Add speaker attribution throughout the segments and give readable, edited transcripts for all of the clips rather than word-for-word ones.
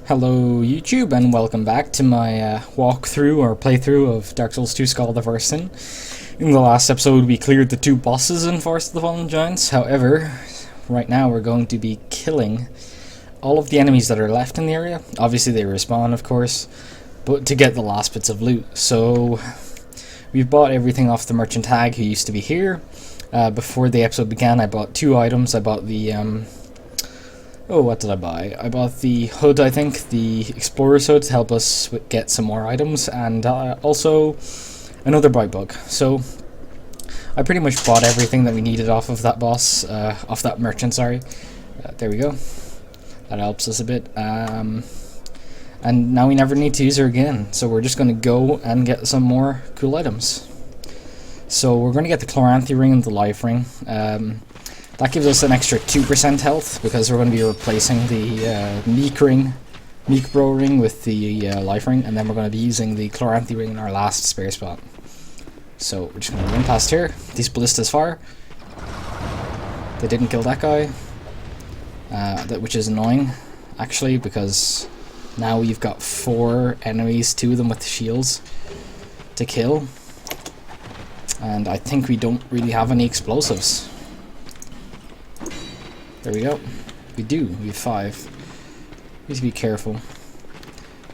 Speaker 1: Hello YouTube and welcome back to my walkthrough or playthrough of Dark Souls 2 Skull of the First Sin. In the last episode we cleared the two bosses in Forest of the Fallen Giants. However, right now we're going to be killing all of the enemies that are left in the area. Obviously they respawn, of course, but to get the last bits of loot. So we've bought everything off the merchant tag who used to be here. Before the episode began I bought two items. I bought the what did I buy? I bought the hood, I think, the explorer's hood to help us get some more items, and also another bright bug. So I pretty much bought everything that we needed off of that boss, off that merchant, sorry. There we go. That helps us a bit. And now we never need to use her again, so we're just going to go and get some more cool items. So we're going to get the Chloranthy ring and the life ring. That gives us an extra 2% health because we're going to be replacing the Meek Bro ring with the life ring, and then we're going to be using the Chloranthy ring in our last spare spot. So we're just going to run past here. These ballistas fire. They didn't kill that guy, which is annoying actually, because now we've got 4 enemies, 2 of them with shields to kill, and I think we don't really have any explosives. There we go. We do. We have 5. We need to be careful.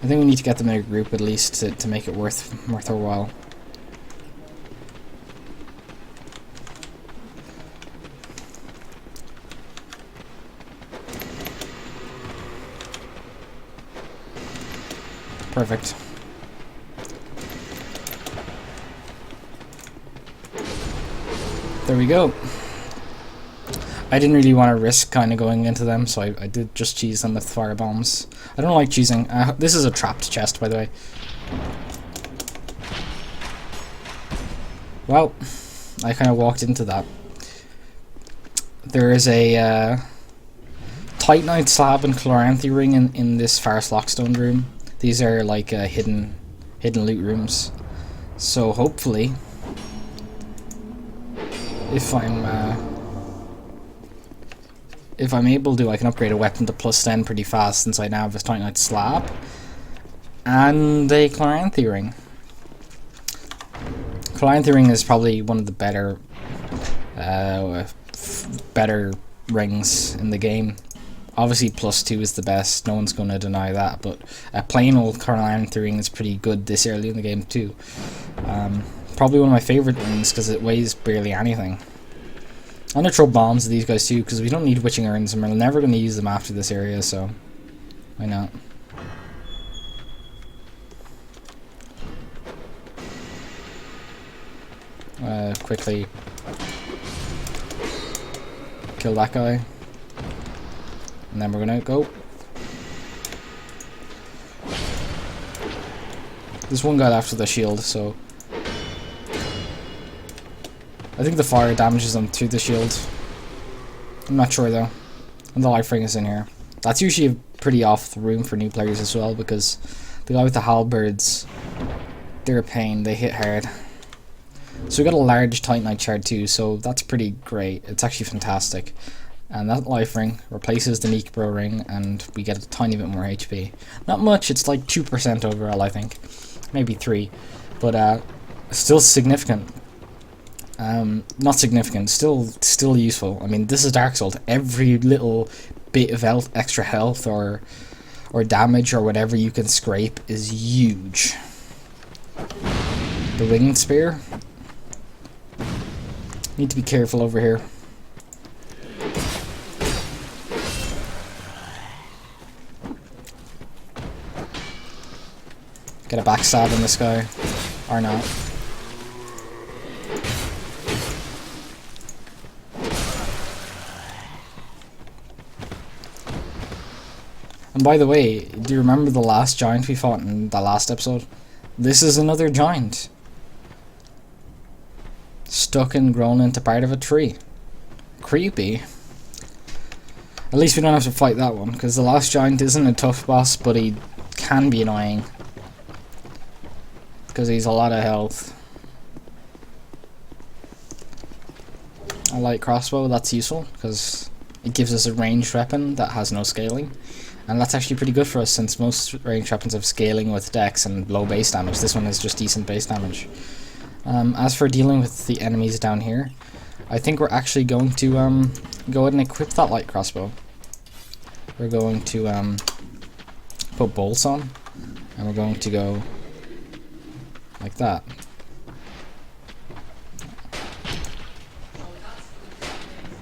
Speaker 1: I think we need to get them in a group at least to make it worth our while. Perfect. There we go. I didn't really want to risk kind of going into them, so I did just cheese them with fire bombs. I don't like cheesing. This is a trapped chest, by the way. Well, I kind of walked into that. There is a Titanite slab and Chloranthy ring in this Faris Lockstone room. These are like hidden loot rooms. So hopefully, if I'm able to, I can upgrade a weapon to +10 pretty fast, since I now have a Titanite slab and a Chloranthy ring. Chloranthy ring is probably one of the better rings in the game. Obviously +2 is the best, no one's going to deny that, but a plain old Chloranthy ring is pretty good this early in the game too. Probably one of my favourite rings because it weighs barely anything. I'm going to throw bombs at these guys too, because we don't need witching urns and we're never going to use them after this area, so why not? Quickly kill that guy, and then we're going to go. There's one guy left with a shield, so I think the fire damages them through the shield. I'm not sure though. And the life ring is in here. That's usually a pretty off the room for new players as well, because the guy with the halberds, they're a pain, they hit hard. So we got a large Titanite shard too, so that's pretty great. It's actually fantastic. And that life ring replaces the Meek Bro ring, and we get a tiny bit more HP. Not much, it's like 2% overall, I think. Maybe 3. But still significant. Not significant, still useful. I mean, this is Dark Souls. Every little bit of extra health or damage or whatever you can scrape is huge. The winged spear. Need to be careful over here. Get a backstab in this guy, or not. And by the way, do you remember the last giant we fought in the last episode? This is another giant. Stuck and grown into part of a tree. Creepy. At least we don't have to fight that one, because the last giant isn't a tough boss, but he can be annoying. Because he's a lot of health. I like crossbow, that's useful, because it gives us a ranged weapon that has no scaling. And that's actually pretty good for us, since most ranged weapons have scaling with dex and low base damage. This one has just decent base damage. As for dealing with the enemies down here, I think we're actually going to go ahead and equip that light crossbow. We're going to put bolts on, and we're going to go like that.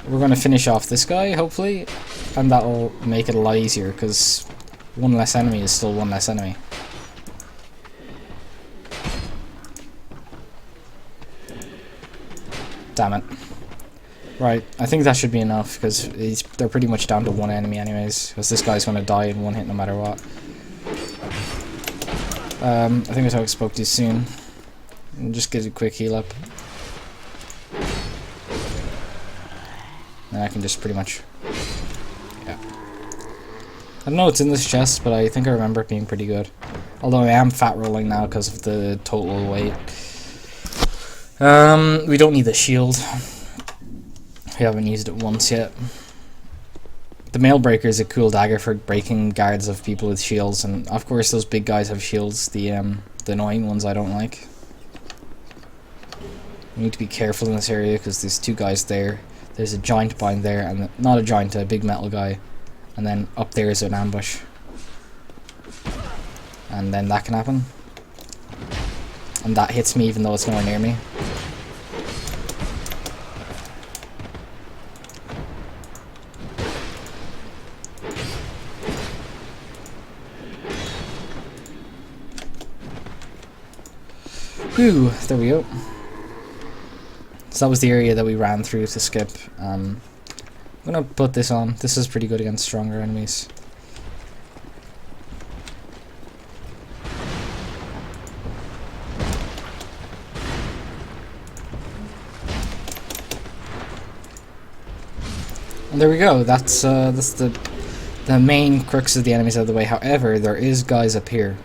Speaker 1: We're going to finish off this guy, hopefully, and that'll make it a lot easier, because one less enemy is still one less enemy. Damn it. Right, I think that should be enough, because they're pretty much down to one enemy anyways, because this guy's going to die in one hit no matter what. I think I spoke too soon. And just get a quick heal up. And I can just pretty much... yeah. I don't know what's in this chest, but I think I remember it being pretty good. Although I am fat rolling now because of the total weight. We don't need the shield. We haven't used it once yet. The Mail Breaker is a cool dagger for breaking guards of people with shields, and of course those big guys have shields, the annoying ones I don't like. We need to be careful in this area because there's two guys there. There's a giant behind there, and not a giant, a big metal guy. And then up there is an ambush. And then that can happen. And that hits me even though it's nowhere near me. Whew, there we go. So that was the area that we ran through to skip. I'm gonna put this on. This is pretty good against stronger enemies. And there we go. That's the main crux of the enemies out of the way. However, there is guys up here.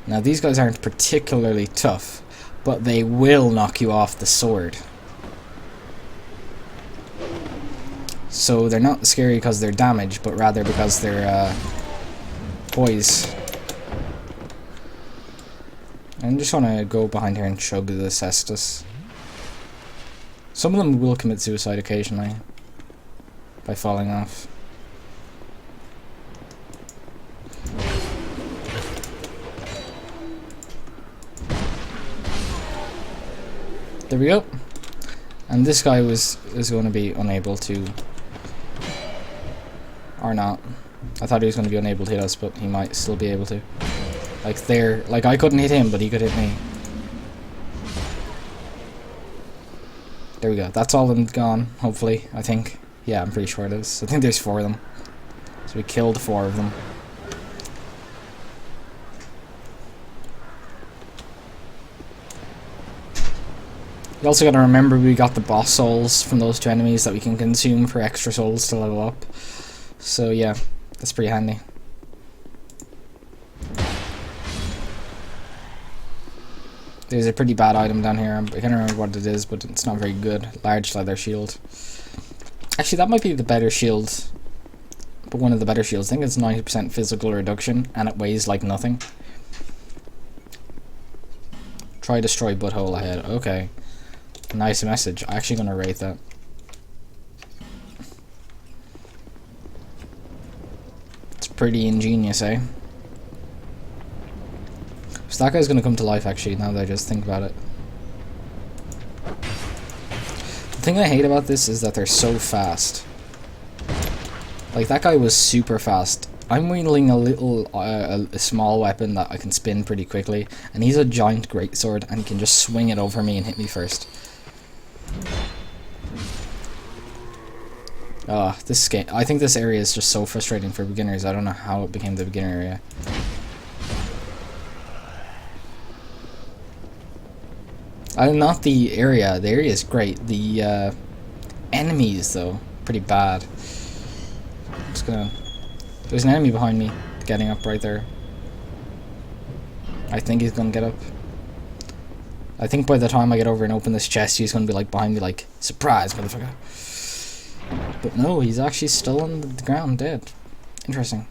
Speaker 1: Now these guys aren't particularly tough, but they will knock you off the sword. So they're not scary because they're damaged, but rather because they're boys. I just want to go behind here and chug the cestus. Some of them will commit suicide occasionally by falling off. There we go. And this guy is going to be unable to, or not. I thought he was going to be unable to hit us, but he might still be able to. Like I couldn't hit him, but he could hit me. There we go. That's all of them gone, hopefully, I think. Yeah, I'm pretty sure it is. I think there's 4 of them. So we killed 4 of them. You also got to remember we got the boss souls from those 2 enemies that we can consume for extra souls to level up. So yeah, that's pretty handy. There's a pretty bad item down here. I can't remember what it is, but it's not very good. Large leather shield. Actually, that might be the better shield. But one of the better shields. I think it's 90% physical reduction, and it weighs like nothing. Try destroy butthole ahead. Okay. Nice message. I'm actually going to rate that. It's pretty ingenious, eh? So that guy's going to come to life, actually, now that I just think about it. The thing I hate about this is that they're so fast. Like, that guy was super fast. I'm wielding a small weapon that I can spin pretty quickly, and he's a giant greatsword, and he can just swing it over me and hit me first. This game. I think this area is just so frustrating for beginners. I don't know how it became the beginner area. Not the area. The area is great. The enemies, though, pretty bad. I'm just gonna... There's an enemy behind me, getting up right there. I think he's gonna get up. I think by the time I get over and open this chest, he's gonna be like behind me, like, surprise, motherfucker. But no, he's actually still on the ground, dead. Interesting.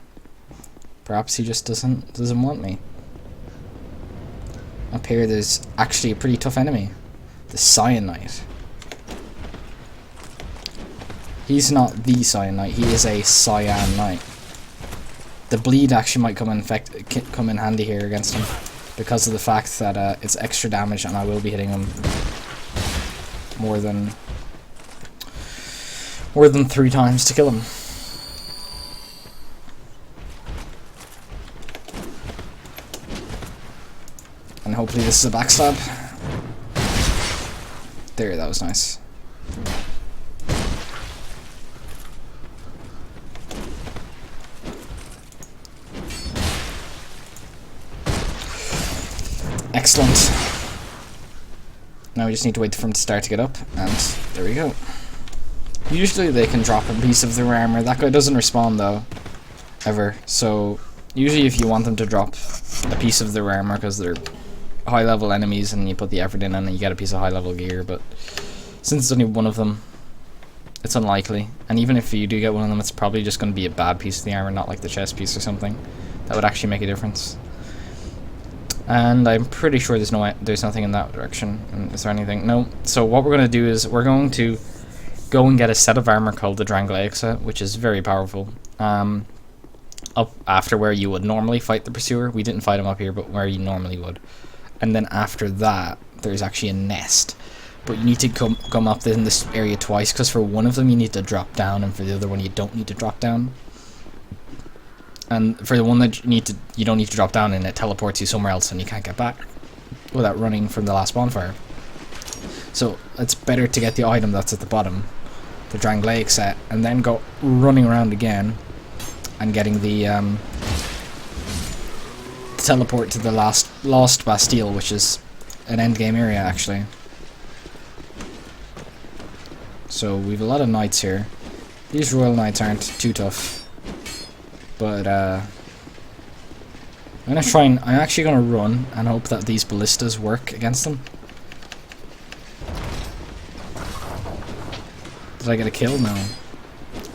Speaker 1: Perhaps he just doesn't want me. Up here there's actually a pretty tough enemy. The Cyanide. He's not the Cyanide, he is a Cyan Knight. The bleed actually might come in handy here against him, because of the fact that it's extra damage and I will be hitting him more than 3 times to kill him. And hopefully this is a backstab. There, that was nice. Excellent. Now we just need to wait for him to start to get up, and there we go. Usually they can drop a piece of their armor. That guy doesn't respawn though, ever. So usually if you want them to drop a piece of their armor because they're high level enemies and you put the effort in and you get a piece of high level gear, but since it's only one of them, it's unlikely. And even if you do get one of them, it's probably just going to be a bad piece of the armor, not like the chest piece or something. That would actually make a difference. And I'm pretty sure there's nothing in that direction. Is there anything? No. So what we're going to do is we're going to go and get a set of armor called the Drangleic set, which is very powerful. Up after where you would normally fight the Pursuer. We didn't fight him up here, but where you normally would. And then after that, there's actually a nest. But you need to come up in this area twice, because for one of them you need to drop down, and for the other one you don't need to drop down. And for the one that you don't need to drop down, and it teleports you somewhere else and you can't get back without running from the last bonfire. So it's better to get the item that's at the bottom, the Drangleic set, and then go running around again and getting the teleport to the lost Bastille, which is an endgame area actually. So we've a lot of knights here. These royal knights aren't too tough. But I'm actually gonna run and hope that these ballistas work against them. Did I get a kill? No.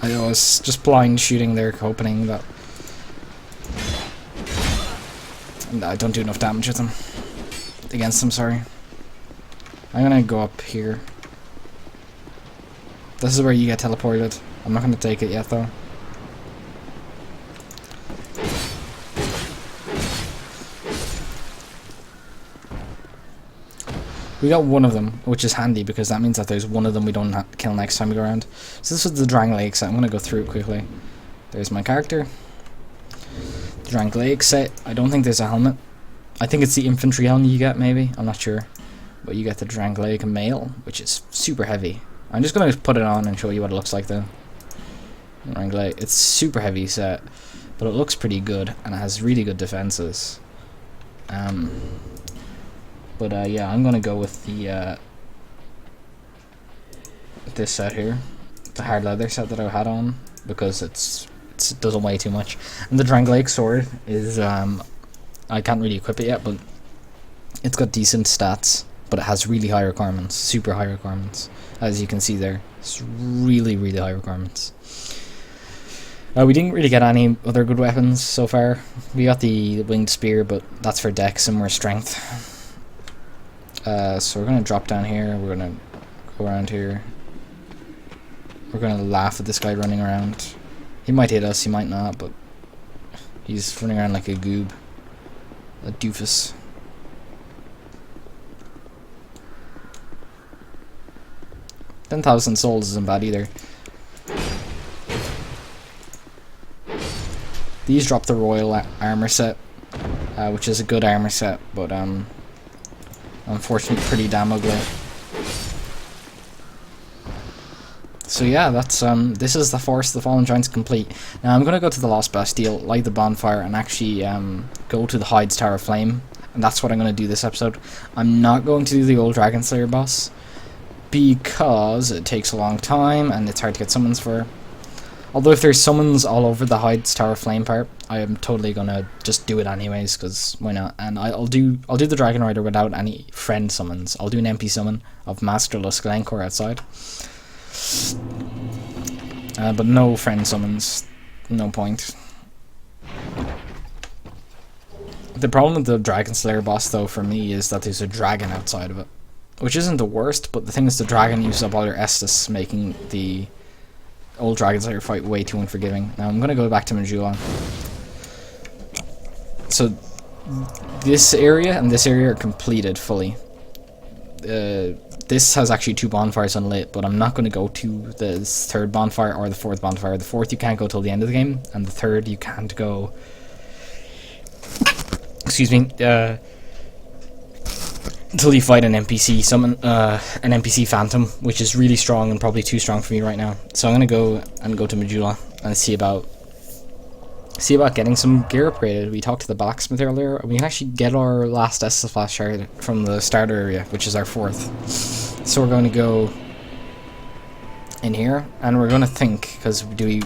Speaker 1: I was just blind shooting there, hoping that I don't do enough damage with them. Against them, sorry. I'm gonna go up here. This is where you get teleported. I'm not gonna take it yet though. We got one of them, which is handy because that means that there's one of them we don't have to kill next time we go around. So this was the Drangleic set. I'm going to go through it quickly. There's my character. The Drangleic set. I don't think there's a helmet. I think it's the infantry helmet you get, maybe. I'm not sure. But you get the Drangleic mail, which is super heavy. I'm just going to put it on and show you what it looks like though. Drangleic. It's super heavy set, but it looks pretty good and it has really good defenses. But yeah, I'm gonna go with the this set here, the hard leather set that I had on, because it doesn't weigh too much. And the Drangleic sword is I can't really equip it yet, but it's got decent stats, but it has really high requirements, super high requirements, as you can see there. It's really high requirements. We didn't really get any other good weapons so far. We got the winged spear, but that's for dex and more strength. So we're gonna drop down here, we're gonna go around here. We're gonna laugh at this guy running around. He might hit us, he might not, but he's running around like a goob. A doofus. $10,000 souls isn't bad either. These drop the royal armor set, which is a good armor set, but unfortunately pretty damn ugly. So yeah, that's this is the Forest of the Fallen Giants complete. Now I'm gonna go to the Lost Bastille, light the bonfire, and actually go to the Heide's Tower of Flame, and that's what I'm gonna do this episode. I'm not going to do the old Dragon Slayer boss because it takes a long time and it's hard to get summons for. Although if there's summons all over the Heide's Tower of Flame part, I am totally gonna just do it anyways, because why not? And I'll do the Dragon Rider without any friend summons. I'll do an MP summon of Masterless Glencore outside. But no friend summons. No point. The problem with the Dragon Slayer boss, though, for me, is that there's a dragon outside of it. Which isn't the worst, but the thing is the dragon uses up all your Estus, making the old Dragon Slayer fight way too unforgiving. Now I'm going to go back to Majula. So, this area and this area are completed fully. This has actually 2 bonfires unlit, but I'm not going to go to the 3rd bonfire or the 4th bonfire. The 4th you can't go till the end of the game, and the 3rd you can't go... Excuse me, until you fight an NPC, summon an NPC Phantom, which is really strong and probably too strong for me right now. So I'm gonna go to Majula and see about getting some gear upgraded. We talked to the blacksmith earlier. We can actually get our last SOTFS shard from the starter area, which is our 4th. So we're going to go in here, and we're going to think, because the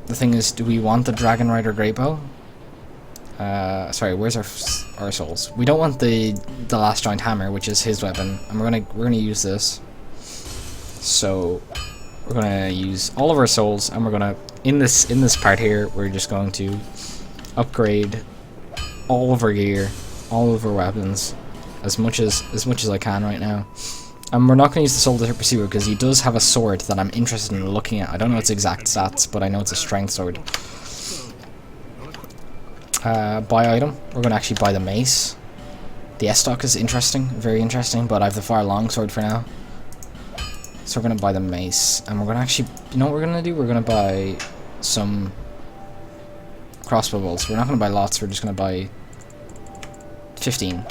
Speaker 1: thing is, do we want the Dragon Rider Great Bow? Sorry, where's our souls? We don't want the last giant hammer, which is his weapon, and we're gonna use this. So we're gonna use all of our souls, and we're gonna in this part here, we're just going to upgrade all of our gear, all of our weapons, as much as I can right now. And we're not gonna use the Soldier Pursuer because he does have a sword that I'm interested in looking at. I don't know its exact stats, but I know it's a strength sword. Buy item. We're going to actually buy the mace. The S-Stock is interesting, very interesting, but I have the far long sword for now. So we're going to buy the mace, and we're going to actually, you know what we're going to do? We're going to buy some crossbow bolts. We're not going to buy lots, we're just going to buy 15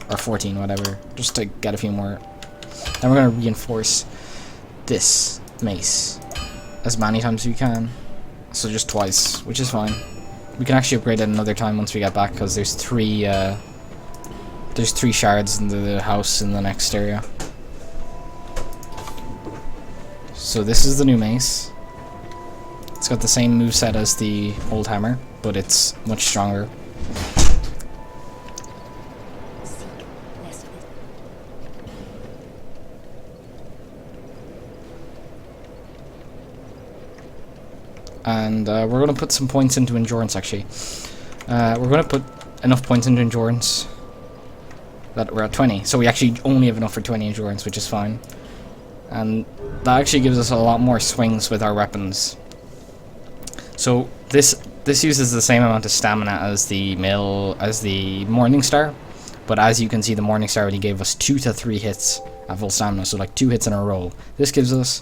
Speaker 1: or 14, whatever, just to get a few more. Then we're going to reinforce this mace as many times as we can. So just twice, which is fine. We can actually upgrade it another time once we get back, because there's three shards in the house in the next area. So this is the new mace. It's got the same moveset as the old hammer, but it's much stronger. And we're going to put some points into endurance, actually. We're going to put enough points into endurance that we're at 20. So we actually only have enough for 20 endurance, which is fine. And that actually gives us a lot more swings with our weapons. So this uses the same amount of stamina as the Morning Star. But as you can see, the Morning Star only gave us 2 to 3 hits at full stamina. So like 2 hits in a row. This gives us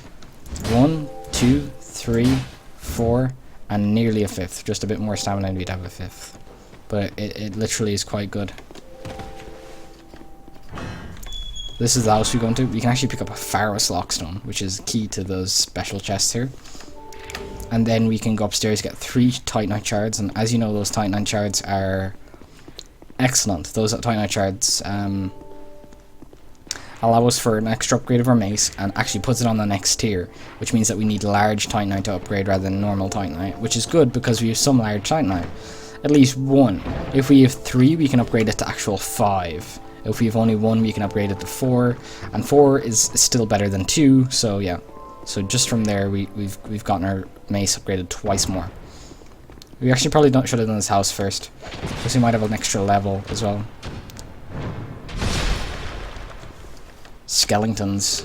Speaker 1: 1, 2, 3... 4, and nearly a 5th. Just a bit more stamina and we'd have a 5th. But it literally is quite good. This is the house we go into. We can actually pick up a Pharaoh's Lockstone, which is key to those special chests here. And then we can go upstairs, get 3 Titanite shards, and as you know, those Titanite shards are excellent. Those Titanite shards allow us for an extra upgrade of our mace, and actually puts it on the next tier, which means that we need large Titanite to upgrade rather than normal Titanite, which is good because we have some large Titanite. At least 1. If we have 3, we can upgrade it to actual 5. If we have only 1, we can upgrade it to 4, and 4 is still better than 2, so yeah. So just from there, we've gotten our mace upgraded twice more. We actually probably should have done this house first, because we might have an extra level as well. Skeletons.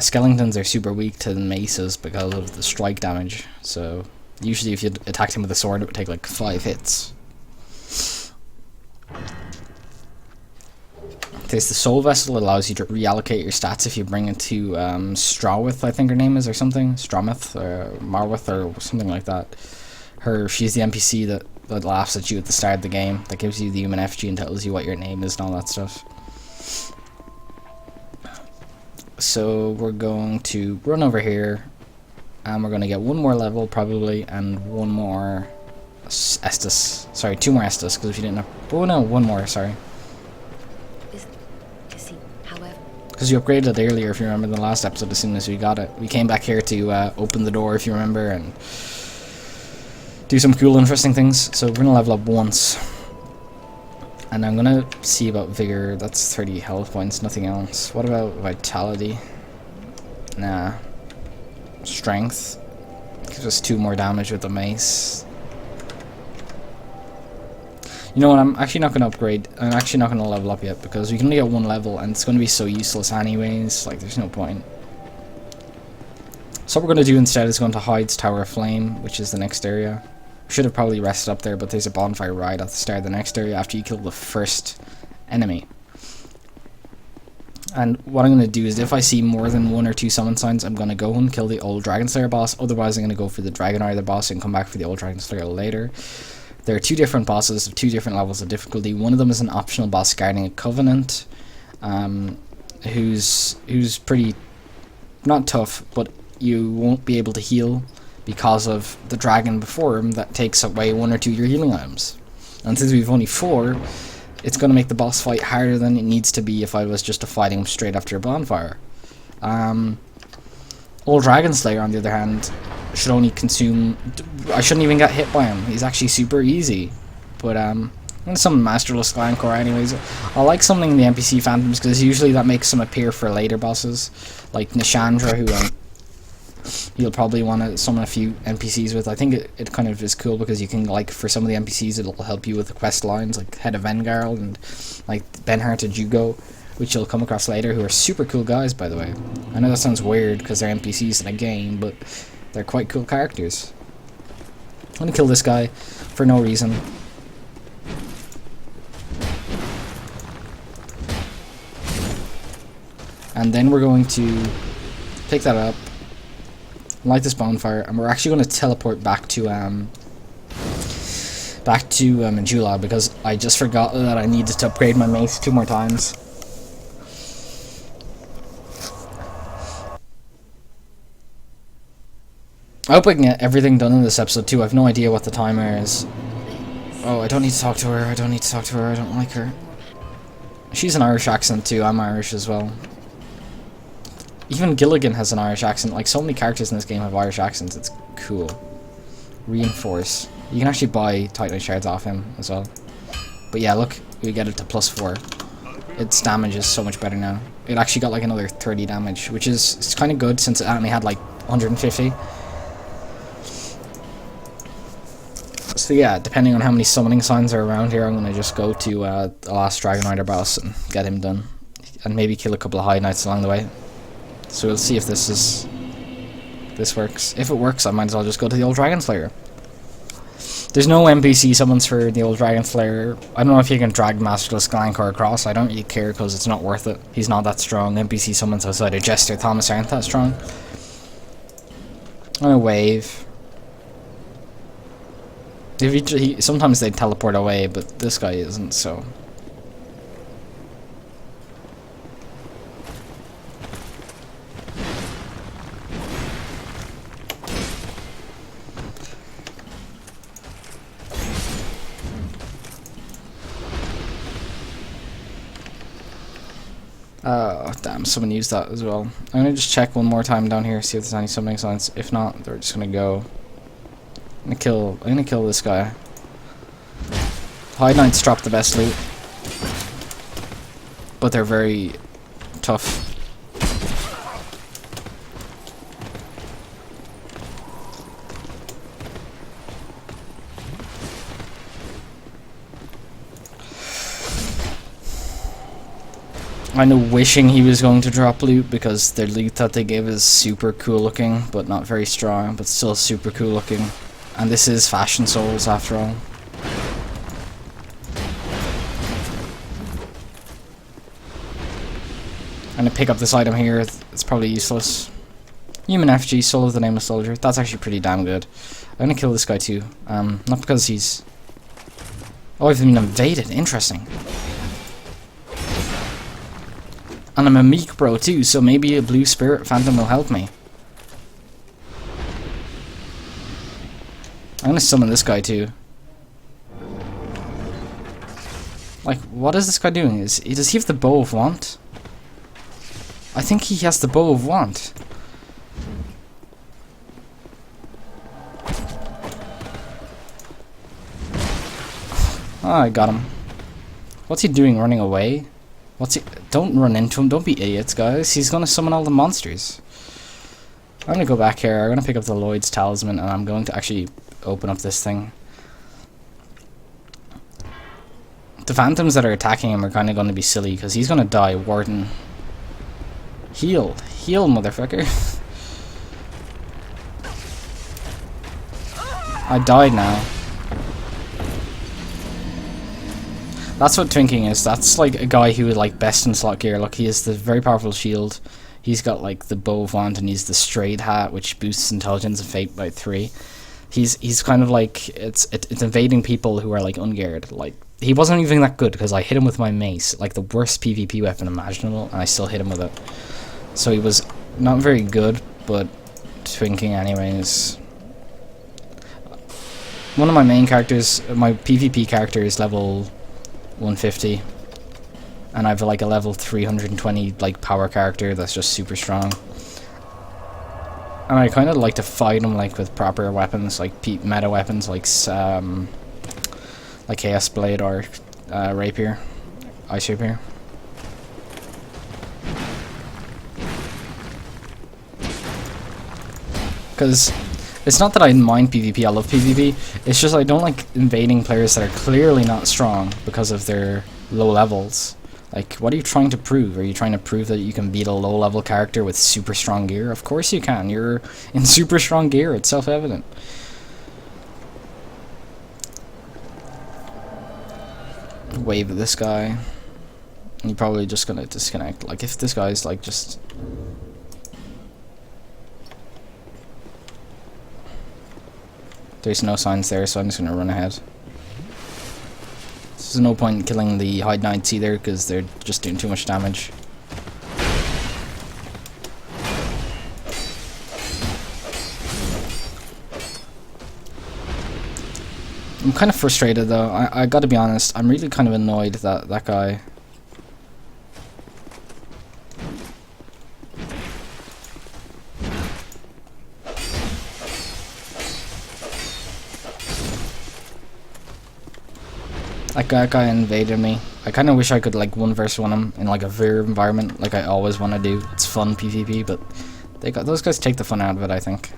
Speaker 1: Skeletons are super weak to the maces because of the strike damage. So usually if you attacked him with a sword, it would take like 5 hits. There's the Soul Vessel. It allows you to reallocate your stats if you bring it to Strawith, I think her name is, or something. Strawmith or Marwith or something like that. She's the NPC that laughs at you at the start of the game, that gives you the human effigy and tells you what your name is and all that stuff. So we're going to run over here, and we're going to get 1 more level probably, and 1 more Estus. Sorry, 2 more Estus, because if you didn't know. Oh no, 1 more, sorry. Because you upgraded it earlier, if you remember, in the last episode. As soon as we got it, we came back here to open the door, if you remember, and do some cool, interesting things. So we're going to level up once. And I'm gonna see about Vigor. That's 30 health points, nothing else. What about Vitality? Nah. Strength. Gives us 2 more damage with the mace. You know what, I'm actually not going to upgrade. I'm actually not going to level up yet, because we can only get 1 level, and it's going to be so useless anyways. Like, there's no point. So what we're going to do instead is go into Heide's Tower of Flame, which is the next area. Should have probably rested up there, but there's a bonfire right at the start of the next area after you kill the first enemy. And what I'm going to do is, if I see more than 1 or 2 summon signs, I'm going to go and kill the old Dragon Slayer boss. Otherwise, I'm going to go for the Dragon Rider boss and come back for the old Dragon Slayer later. There are 2 different bosses of 2 different levels of difficulty. One of them is an optional boss guarding a covenant, who's pretty, not tough, but you won't be able to heal because of the dragon before him that takes away 1 or 2 of your healing items. And since we've only 4, it's going to make the boss fight harder than it needs to be if I was just fighting him straight after a bonfire. Old Dragon Slayer, on the other hand, should only consume... I shouldn't even get hit by him. He's actually super easy. But I'm going to summon Masterless Glencore anyways. I like summoning the NPC Phantoms because usually that makes them appear for later bosses. Like Nishandra, who you'll probably want to summon a few NPCs with. I think it kind of is cool because you can, like, for some of the NPCs it'll help you with the quest lines, like Head of Vengarl and like Benhart and Jugo, which you'll come across later, who are super cool guys, by the way. I know that sounds weird because they're NPCs in a game, but they're quite cool characters. I'm gonna kill this guy for no reason. And then we're going to pick that up, light this bonfire, and we're actually going to teleport back to Majula, because I just forgot that I needed to upgrade my mace 2 more times. I hope I can get everything done in this episode too. I have no idea what the timer is. Oh, I don't need to talk to her. I don't need to talk to her. I don't like her. She's an Irish accent too. I'm Irish as well. Even Gilligan has an Irish accent. Like, so many characters in this game have Irish accents. It's cool. Reinforce. You can actually buy Titanite shards off him as well. But yeah, look, we get it to +4. Its damage is so much better now. It actually got like another 30 damage, which is, it's kind of good since it only had like 150. So yeah, depending on how many summoning signs are around here, I'm going to just go to the last Dragon Rider boss and get him done. And maybe kill a couple of High Knights along the way. So we'll see if this works. If it works, I might as well just go to the old Dragon Slayer. There's no NPC summons for the old Dragon Slayer. I don't know if you can drag Masterless Glencore across. I don't really care because it's not worth it. He's not that strong. NPC summons outside of Jester Thomas aren't that strong. I'm gonna wave. Sometimes they teleport away, but this guy isn't, so... Oh, damn, someone used that as well. I'm gonna just check one more time down here, see if there's any summoning signs. If not, they're just gonna go. I'm gonna kill this guy. High Knights drop the best loot, but they're very tough. I'm wishing he was going to drop loot, because the loot that they give is super cool looking, but not very strong, but still super cool looking. And this is Fashion Souls after all. I'm gonna pick up this item here. It's probably useless. Human FG, Soul of the Nameless Soldier. That's actually pretty damn good. I'm gonna kill this guy too. Not because he's... Oh, I've been invaded. Interesting. And I'm a meek bro too, so maybe a blue spirit phantom will help me. I'm gonna summon this guy too. Like, what is this guy doing? Does he have the Bow of Want? I think he has the Bow of Want. Oh, I got him. What's he doing, running away? Don't run into him, don't be idiots, guys. He's gonna summon all the monsters. I'm gonna go back here, I'm gonna pick up the Lloyd's Talisman, and I'm going to actually open up this thing. The phantoms that are attacking him are kind of going to be silly because he's going to die. Warden. Heal. Heal, motherfucker. I died now. That's what Twinking is. That's like a guy who would like best in slot gear. Look, he has the very powerful shield. He's got like the bow of wand and he's the strayed hat, which boosts intelligence and fate by 3. He's kind of like it's invading people who are like ungeared. Like he wasn't even that good because I hit him with my mace, like the worst PvP weapon imaginable, and I still hit him with it. So he was not very good, but Twinking anyways. One of my main characters, my PvP character, is level 150, and I have like a level 320 like power character that's just super strong. And I kind of like to fight him like with proper weapons, like meta weapons, like Chaos Blade or Rapier, Ice Rapier. Because it's not that I mind PvP, I love PvP, it's just I don't like invading players that are clearly not strong because of their low levels. Like, what are you trying to prove? Are you trying to prove that you can beat a low level character with super strong gear? Of course you can, you're in super strong gear, it's self-evident. Wave at this guy. You're probably just gonna disconnect. Like, if this guy's like just... There's no signs there, so I'm just gonna run ahead. There's no point in killing the Heide Knights either, because they're just doing too much damage. I'm kind of frustrated though, I gotta be honest, I'm really kind of annoyed that that guy... That guy invaded me. I kind of wish I could like 1v1 him in like a Vir environment, like I always want to do. It's fun PvP, but those guys take the fun out of it, I think.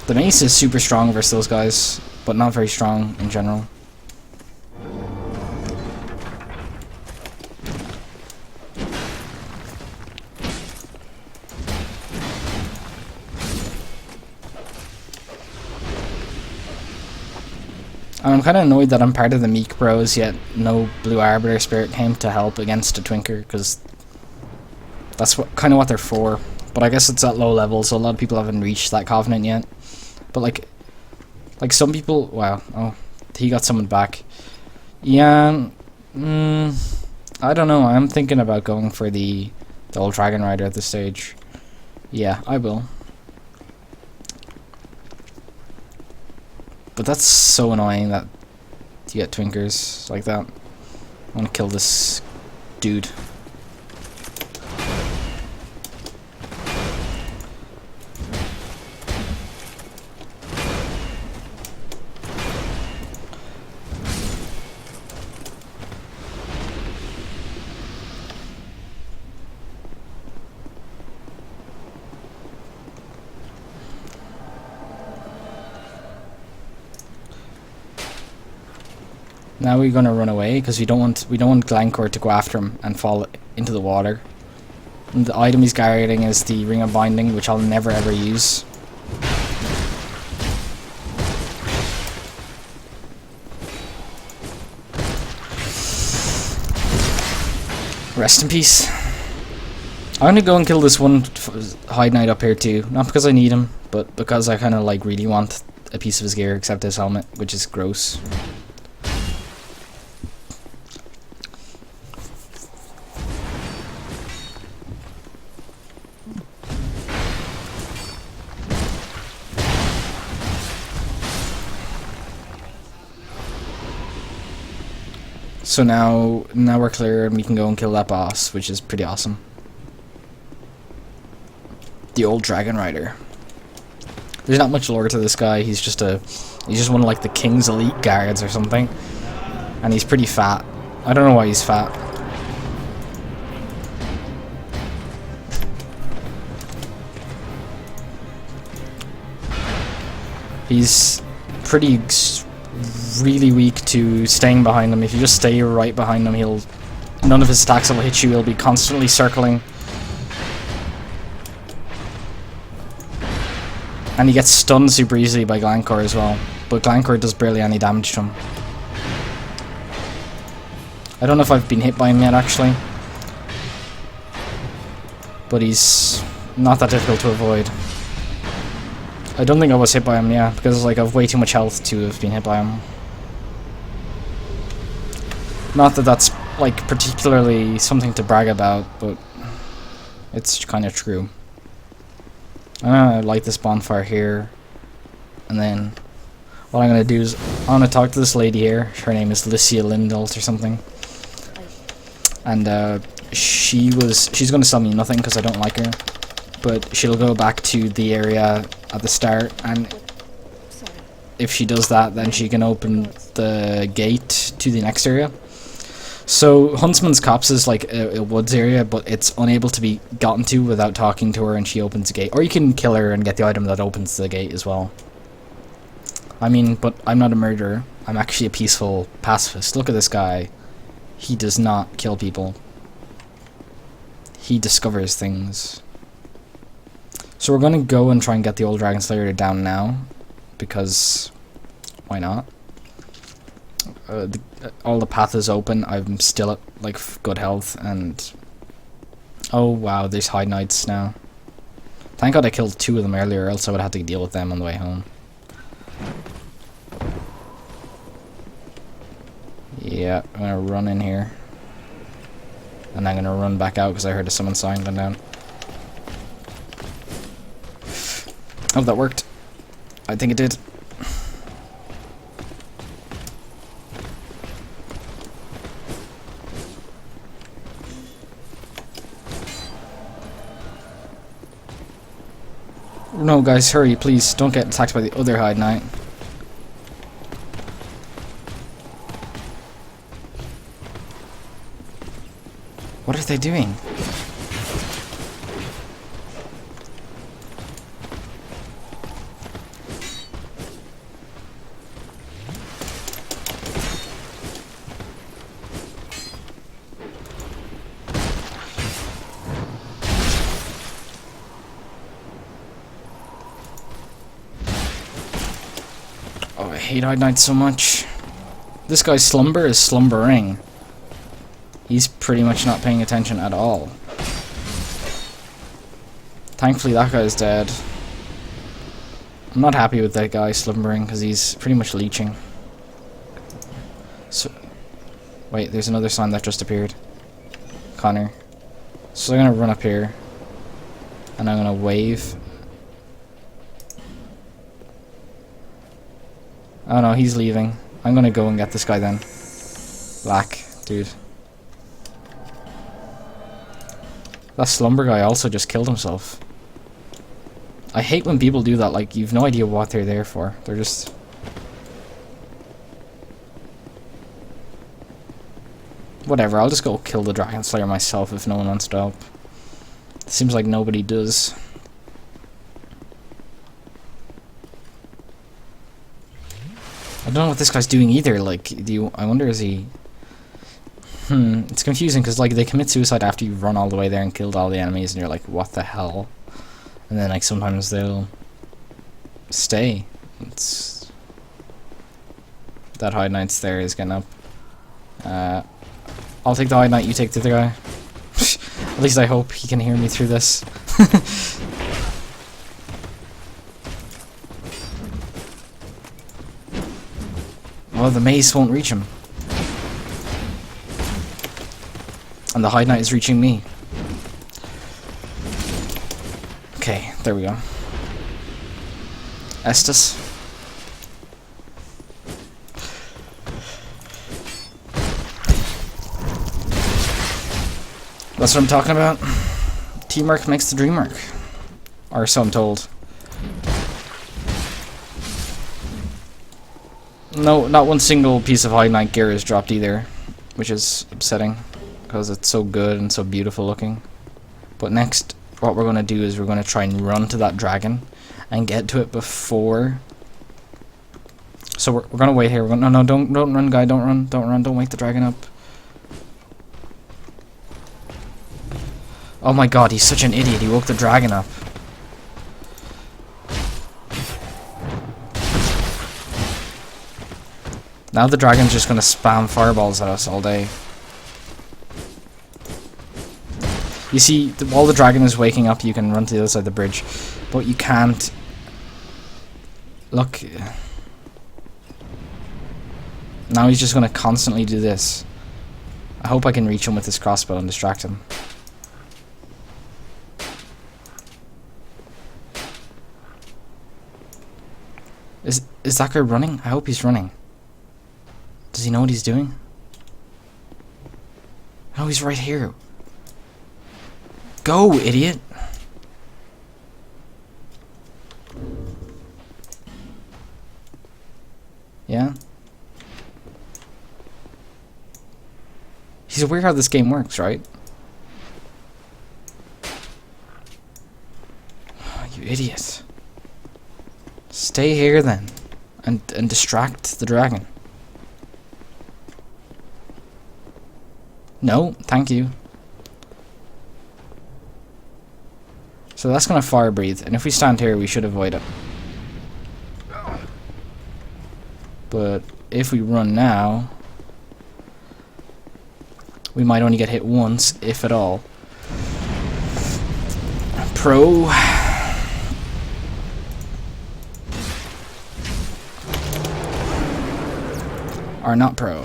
Speaker 1: The mace is super strong versus those guys, but not very strong in general. I'm kind of annoyed that I'm part of the Meek Bros, yet no Blue Arbiter Spirit came to help against a Twinker, because that's kind of what they're for. But I guess it's at low level, so a lot of people haven't reached that Covenant yet. But like some people, wow, oh, he got summoned back. Yeah, I don't know, I'm thinking about going for the old Dragon Rider at this stage. Yeah, I will. But that's so annoying that you get Twinkers like that. I want to kill this dude. Now we're gonna run away because we don't want Glencore to go after him and fall into the water. And the item he's guarding is the Ring of Binding, which I'll never ever use. Rest in peace. I'm gonna go and kill this one Heide Knight up here too, not because I need him, but because I kind of like really want a piece of his gear except his helmet, which is gross. So now we're clear and we can go and kill that boss, which is pretty awesome. The old Dragon Rider. There's not much lore to this guy. He's just one of like the King's elite guards or something, and he's pretty fat. I don't know why he's fat. He's pretty really weak to staying behind him. If you just stay right behind him, none of his attacks will hit you. He'll be constantly circling. And he gets stunned super easily by Glencore as well. But Glencore does barely any damage to him. I don't know if I've been hit by him yet, actually. But he's not that difficult to avoid. I don't think I was hit by him, yeah, because like I have way too much health to have been hit by him. Not that that's like particularly something to brag about, but it's kind of true. I'm gonna light this bonfire here, and then what I'm gonna do is I'm gonna talk to this lady here. Her name is Licia Lindelt or something, and she's gonna sell me nothing because I don't like her, but she'll go back to the area at the start, and if she does that, then she can open the gate to the next area. So Huntsman's Copse is like a woods area, but it's unable to be gotten to without talking to her, and she opens the gate. Or you can kill her and get the item that opens the gate as well. I mean, but I'm not a murderer. I'm actually a peaceful pacifist. Look at this guy. He does not kill people. He discovers things. So we're going to go and try and get the old Dragon Slayer down now, because why not? All the path is open. I'm still at like good health, and oh wow, there's High Knights now. Thank God I killed 2 of them earlier, else I would have to deal with them on the way home. Yeah, I'm gonna run in here, and I'm gonna run back out because I heard someone sign down. Oh, that worked. I think it did. No, guys, hurry, please. Don't get attacked by the other High Knight. What are they doing? Oh, I hate High Knight so much. This guy's slumber is slumbering. He's pretty much not paying attention at all. Thankfully that guy's dead. I'm not happy with that guy slumbering because he's pretty much leeching. So, wait, there's another sign that just appeared. Connor. So I'm gonna run up here, and I'm gonna wave. Oh no, he's leaving. I'm gonna go and get this guy then. Black, dude. That slumber guy also just killed himself. I hate when people do that, like, you've no idea what they're there for. They're just... Whatever, I'll just go kill the Dragon Slayer myself if no one wants to help. Seems like nobody does. I don't know what this guy's doing either, like, I wonder is he... it's confusing because like they commit suicide after you've run all the way there and killed all the enemies, and you're like, what the hell? And then like sometimes they'll stay. It's that High Knight's there is getting up. I'll take the High Knight, you take the other guy. At least I hope he can hear me through this. Well, the mace won't reach him. And the High Knight is reaching me. Okay, there we go. Estus. That's what I'm talking about. Teamwork makes the dream work. Or so I'm told. No, not one single piece of High Knight gear is dropped either, which is upsetting, because it's so good and so beautiful looking. But next, what we're going to do is we're going to try and run to that dragon and get to it before So we're gonna wait here. No, don't run, guy. Don't run. Don't wake the dragon up. Oh my god, he's such an idiot. He woke the dragon up. Now the dragon's just gonna spam fireballs at us all day. You see, while the dragon is waking up, you can run to the other side of the bridge, but you can't. Look. Now he's just gonna constantly do this. I hope I can reach him with this crossbow and distract him. Is that guy running? I hope he's running. Does he know what he's doing? Oh, he's right here. Go, idiot! Yeah? He's aware how this game works, right? Oh, you idiot. Stay here then. And distract the dragon. No, thank you. So that's gonna fire breathe, and if we stand here we should avoid it. But if we run now, we might only get hit once, if at all. Pro. Are not pro.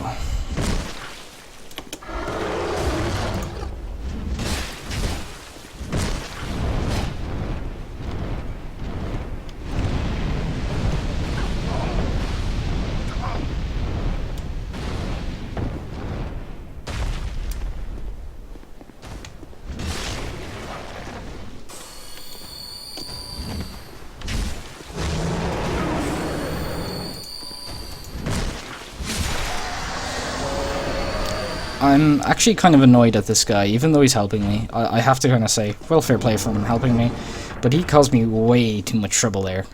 Speaker 1: I'm actually kind of annoyed at this guy, even though he's helping me. I have to kind of say, well, fair play for him helping me, but he caused me way too much trouble there.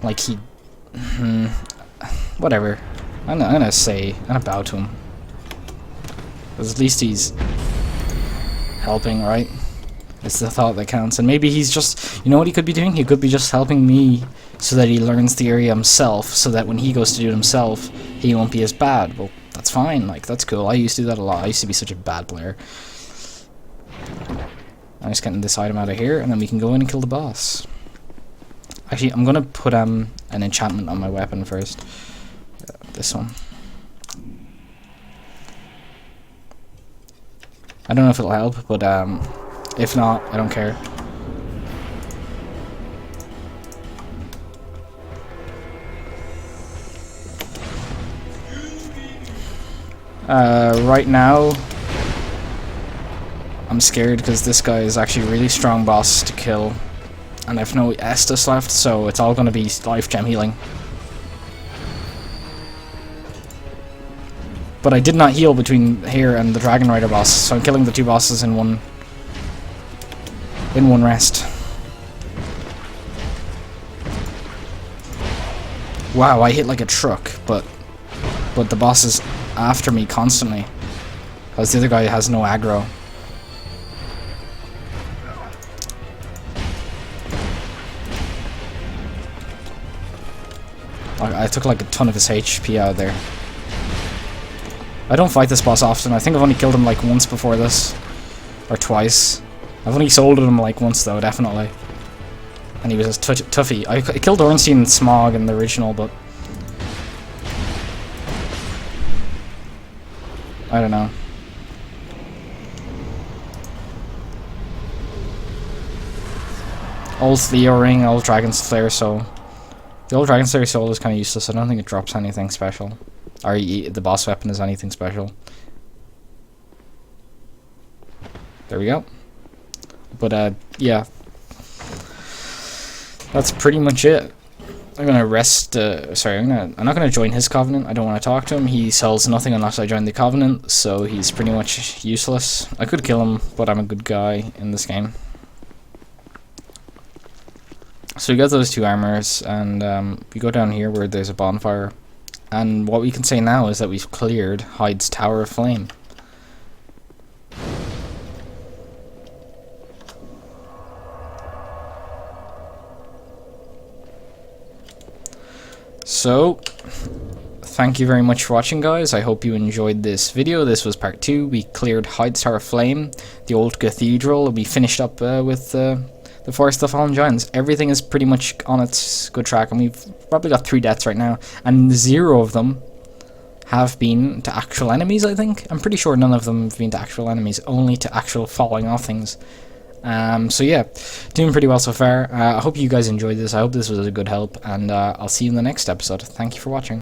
Speaker 1: Like he... whatever. I'm gonna bow to him. Because at least he's helping, right? It's the thought that counts. And maybe he's just... You know what he could be doing? He could be just helping me so that he learns the area himself, so that when he goes to do it himself, he won't be as bad. Well, that's fine, like, that's cool. I used to do that a lot. I used to be such a bad player. I'm just getting this item out of here, and then we can go in and kill the boss. Actually, I'm gonna put an enchantment on my weapon first. This one. I don't know if it'll help, but if not, I don't care. Right now, I'm scared because this guy is actually a really strong boss to kill, and I have no Estus left, so it's all going to be life gem healing. But I did not heal between here and the Dragon Rider boss, so I'm killing the two bosses in one rest. Wow, I hit like a truck, but the boss is after me constantly, because the other guy has no aggro. I took like a ton of his HP out of there. I don't fight this boss often. I think I've only killed him like once before this, or twice. I've only soldiered him like once though, definitely. And he was a toughie. I killed Ornstein and Smog in the original, but I don't know. Old Theo ring, old Dragon Slayer soul. The old Dragon Slayer soul is kind of useless. I don't think it drops anything special. Or the boss weapon is anything special. There we go. But yeah. That's pretty much it. I'm gonna rest. Sorry, I'm not gonna join his covenant. I don't want to talk to him. He sells nothing unless I join the covenant, so he's pretty much useless. I could kill him, but I'm a good guy in this game. So we got those 2 armors, and we go down here where there's a bonfire. And what we can say now is that we've cleared Heide's Tower of Flame. So, thank you very much for watching, guys. I hope you enjoyed this video. This was part 2. We cleared Heide's Tower of Flame, the old cathedral, and we finished up with the Forest of the Fallen Giants. Everything is pretty much on its good track, and we've probably got 3 deaths right now, and 0 of them have been to actual enemies, I think. I'm pretty sure none of them have been to actual enemies, only to actual falling off things. So yeah, doing pretty well so far. I hope you guys enjoyed this. I hope this was a good help, and I'll see you in the next episode. Thank you for watching.